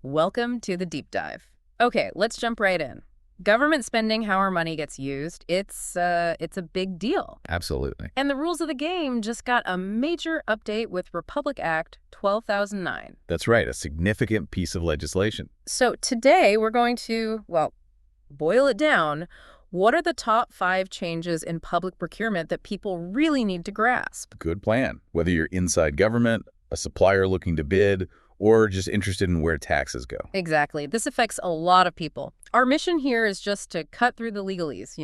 Welcome to the deep dive. Okay, let's jump right in. Government spending, how our money gets used, it's a big deal. Absolutely. And the rules of the game just got a major update with Republic Act 12,009. That's right, a significant piece of legislation. So today we're going to, well, boil it down. What are the top 5 changes in public procurement that people really need to grasp? Good plan. Whether you're inside government, a supplier looking to bid, or just interested in where taxes go. Exactly. This affects a lot of people. Our mission here is just to cut through the legalese,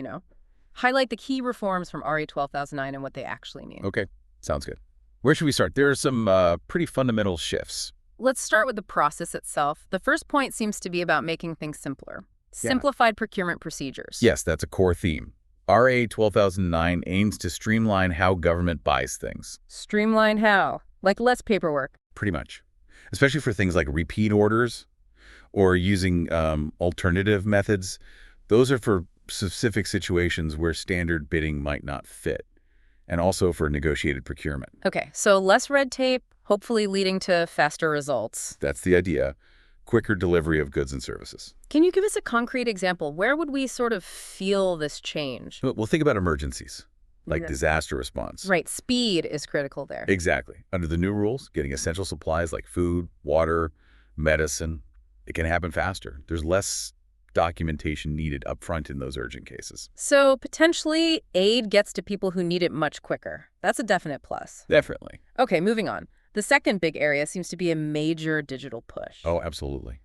highlight the key reforms from RA 12,009 and what they actually mean. Okay, sounds good. Where should we start? There are some pretty fundamental shifts. Let's start with the process itself. The first point seems to be about making things simpler. Yeah. Simplified procurement procedures. Yes, that's a core theme. RA 12,009 aims to streamline how government buys things. Streamline how? Like less paperwork. Pretty much. Especially for things like repeat orders or using alternative methods. Those are for specific situations where standard bidding might not fit, and also for negotiated procurement. Okay, so less red tape, hopefully leading to faster results. That's the idea. Quicker delivery of goods and services. Can you give us a concrete example? Where would we sort of feel this change? Well, think about emergencies, like Yeah. disaster response. Right, speed is critical there. Exactly. Under the new rules, getting essential supplies like food, water, medicine, it can happen faster. There's less documentation needed up front in those urgent cases. So potentially aid gets to people who need it much quicker. That's a definite plus. Definitely. Okay, moving on. The second big area seems to be a major digital push. Oh, absolutely.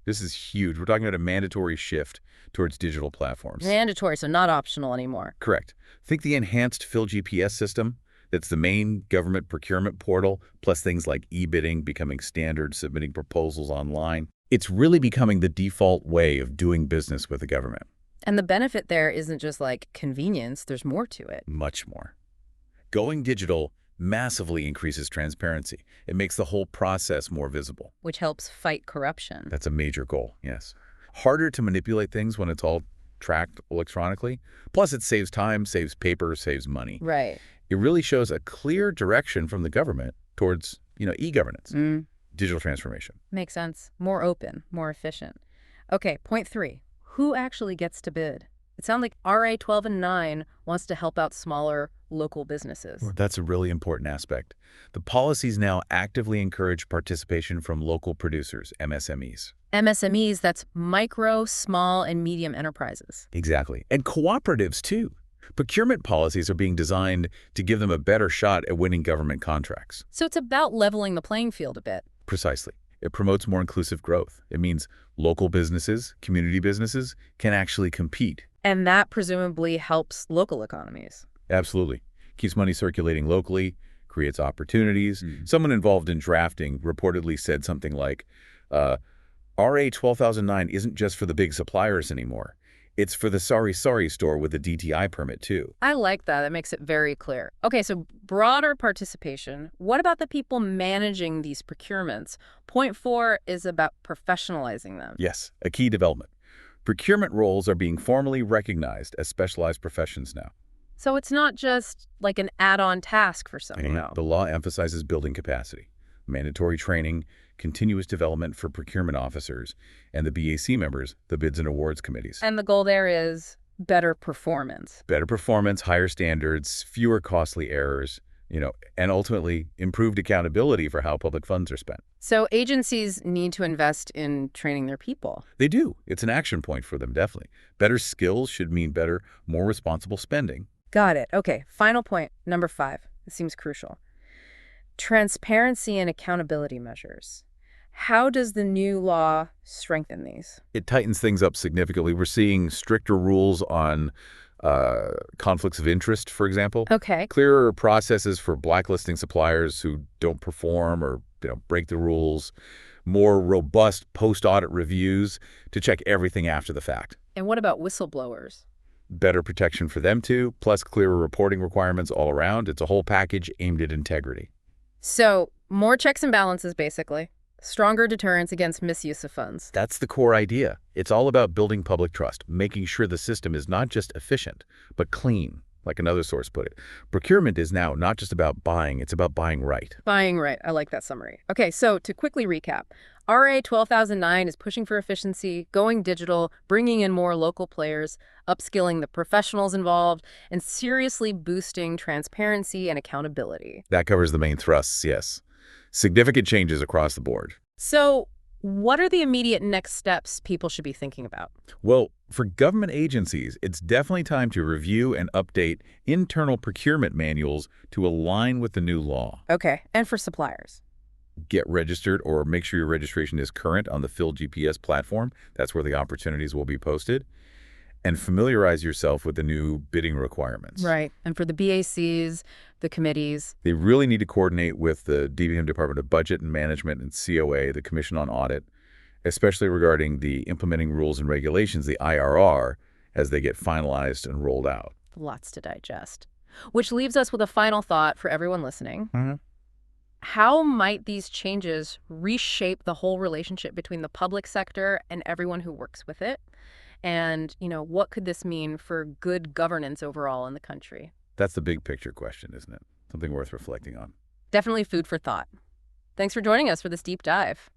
This is huge. We're talking about a mandatory shift towards digital platforms. Mandatory, so not optional anymore. Correct. Think the enhanced Fill GPS system. That's the main government procurement portal, plus things like e-bidding becoming standard, submitting proposals online. It's really becoming the default way of doing business with the government. And the benefit there isn't just like convenience, there's more to it. Much more. Going digital massively increases transparency. It makes the whole process more visible. Which helps fight corruption. That's a major goal, yes. Harder to manipulate things when it's all tracked electronically. Plus, it saves time, saves paper, saves money. Right. It really shows a clear direction from the government towards, e-governance, digital transformation. Makes sense. More open, more efficient. Okay, point 3. Who actually gets to bid? It sounds like RA 12,009 wants to help out smaller local businesses. That's a really important aspect. The policies now actively encourage participation from local producers, MSMEs. MSMEs, that's micro, small, and medium enterprises. Exactly. And cooperatives, too. Procurement policies are being designed to give them a better shot at winning government contracts. So it's about leveling the playing field a bit. Precisely. It promotes more inclusive growth. It means local businesses, community businesses, can actually compete. And that presumably helps local economies. Absolutely. Keeps money circulating locally, creates opportunities. Someone involved in drafting reportedly said something like, RA 12,009 isn't just for the big suppliers anymore. It's for the sorry store with a DTI permit, too. I like that. That makes it very clear. Okay, so broader participation. What about the people managing these procurements? Point 4 is about professionalizing them. Yes, a key development. Procurement roles are being formally recognized as specialized professions now. So it's not just like an add-on task for someone. And the law emphasizes building capacity, mandatory training, continuous development for procurement officers, and the BAC members, the Bids and Awards Committees. And the goal there is better performance. Better performance, higher standards, fewer costly errors, and ultimately improved accountability for how public funds are spent. So agencies need to invest in training their people. They do. It's an action point for them, definitely. Better skills should mean better, more responsible spending. Got it. Okay, final point, number 5. This seems crucial. Transparency and accountability measures. How does the new law strengthen these? It tightens things up significantly. We're seeing stricter rules on conflicts of interest, for example. Okay. Clearer processes for blacklisting suppliers who don't perform or break the rules. More robust post-audit reviews to check everything after the fact. And what about whistleblowers? Better protection for them too, plus clearer reporting requirements all around. It's a whole package aimed at integrity. So more checks and balances, basically. Stronger deterrence against misuse of funds. That's the core idea. It's all about building public trust, making sure the system is not just efficient, but clean, like another source put it. Procurement is now not just about buying, it's about buying right. Buying right. I like that summary. Okay, so to quickly recap, RA 12009 is pushing for efficiency, going digital, bringing in more local players, upskilling the professionals involved, and seriously boosting transparency and accountability. That covers the main thrusts, yes. Significant changes across the board. So, what are the immediate next steps people should be thinking about? Well, for government agencies, it's definitely time to review and update internal procurement manuals to align with the new law. Okay, and for suppliers? Get registered or make sure your registration is current on the Phil GPS platform. That's where the opportunities will be posted. And familiarize yourself with the new bidding requirements. Right, and for the BACs, the committees? They really need to coordinate with the DVM Department of Budget and Management and COA, the Commission on Audit, especially regarding the implementing rules and regulations, the IRR, as they get finalized and rolled out. Lots to digest. Which leaves us with a final thought for everyone listening. Mm-hmm. How might these changes reshape the whole relationship between the public sector and everyone who works with it? And, what could this mean for good governance overall in the country? That's the big picture question, isn't it? Something worth reflecting on. Definitely food for thought. Thanks for joining us for this deep dive.